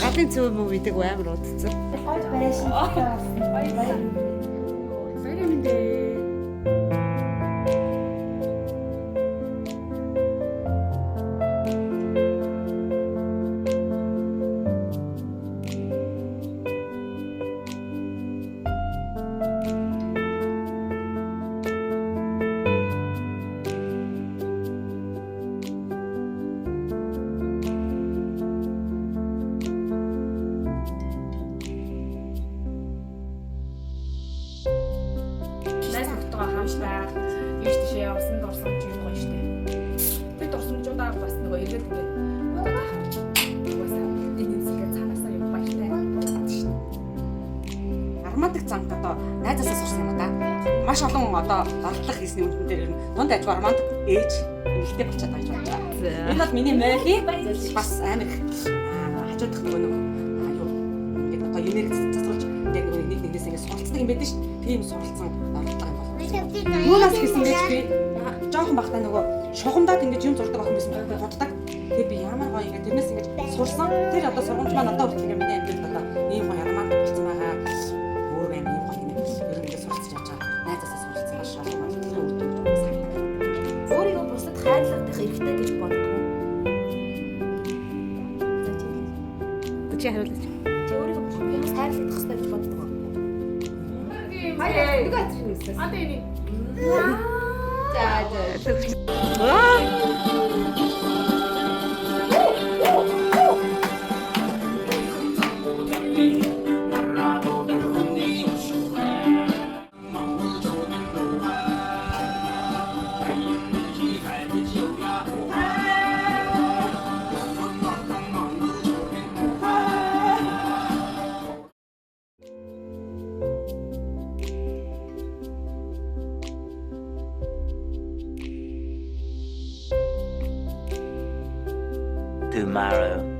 Гадын цэвэр мөв идэг амар удацсан. Гойд барайсан. Хамшлаа. Ийш тийшээ явсан дурсамж юм гоё штэ. Тэр дурсамжуудаа бас нөгөө ирээд ингээд бодоод байгаа. Угаасаа энэ зэгээ цаанаасаа юм баяртай бодоод штэ. Армадаг цанг одоо найзаасаа сурсан юм да. Маш олон одоо дардлах хийсний үндэн дээр ер нь дунд ажиг армадаг ээж эмэгтэй болчиход байж байна. Энэ бол миний мойли бас амар их хажуудах нөгөө юу ингээд одоо энерги цацруулж яг нэг нэгнээс ингээд суралцдаг юм байдаг штэ. Тийм суралцсан дардлага юм бол. Юунаас гэсэн гэж би жоохон бахтаа нөгөө шугамдаад ингэж юм зурдаг охин байсан байхгүй боддог. Тэгээ би ямар гоё ингэ тэрнээс ингэж сурсан. Тэр одоо сургамж маань одоо хүртэл миний амьдралд одоо ийм гоё арман болсон байгаа. Өөр юм ийм гоё ингэ ингэ суралцж явж байгаа. Найзаасаа суралцсан маш олон тэр үр дүн сайн. Өөрийгөө бусдад хайрлах хэрэгтэй гэж боддог. Чи хариулаач. Чи өөрийгөө бусдад хайрлах хэрэгтэй гэж боддог. Хаяа, 누가 들고 있었어? 아, 네. Tomorrow.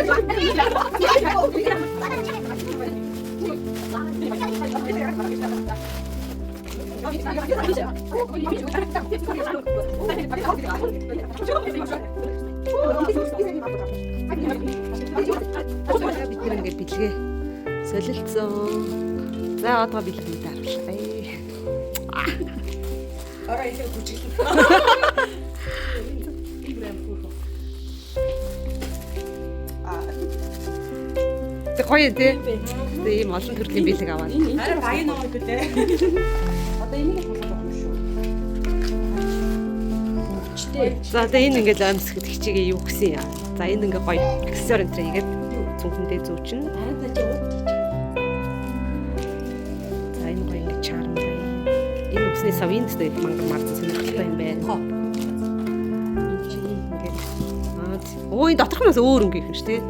Thank you. Бид нэр ингээд бэлгээ солилцсон. За одоо бэлгээ дарвал. Ороо илүү хүчил. Тэг гоё тий. Тэг ийм олон төрлийн бэлэг аваад. Арай баян ноо гэдэг. Одоо энийг хасах юм шүү. За тэг энэ ингээд амьсгад хичээгээ юу гэсэн юм. За энэ ингээд гоё аксессуар энэ игээд зүнхэндээ зүүчин. Харин та чи ууд. За энэ гоё ингээд чарм бай. Энэ үсний савинд дээр мангар марцсан сонирхолтой юм байна. Энэ чи ингээд өө энэ доторхноос өөр өнгө их шүү тий.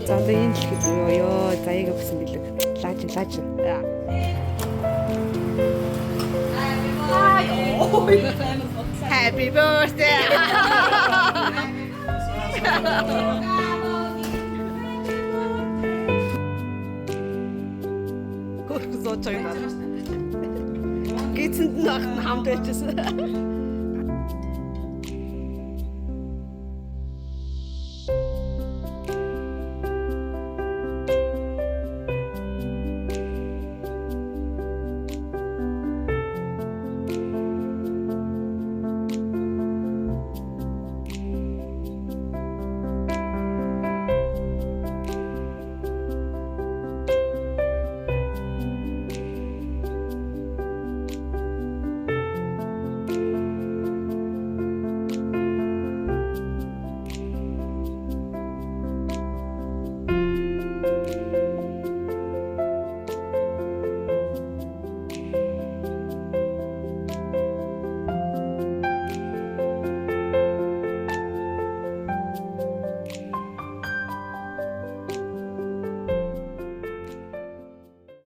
За одоо энэ л хэд ёо заяага өгсөн билэг. Лааж. Happy birthday. Хөрх зооч юм. Гитсэнд нахт хамт байжсэн.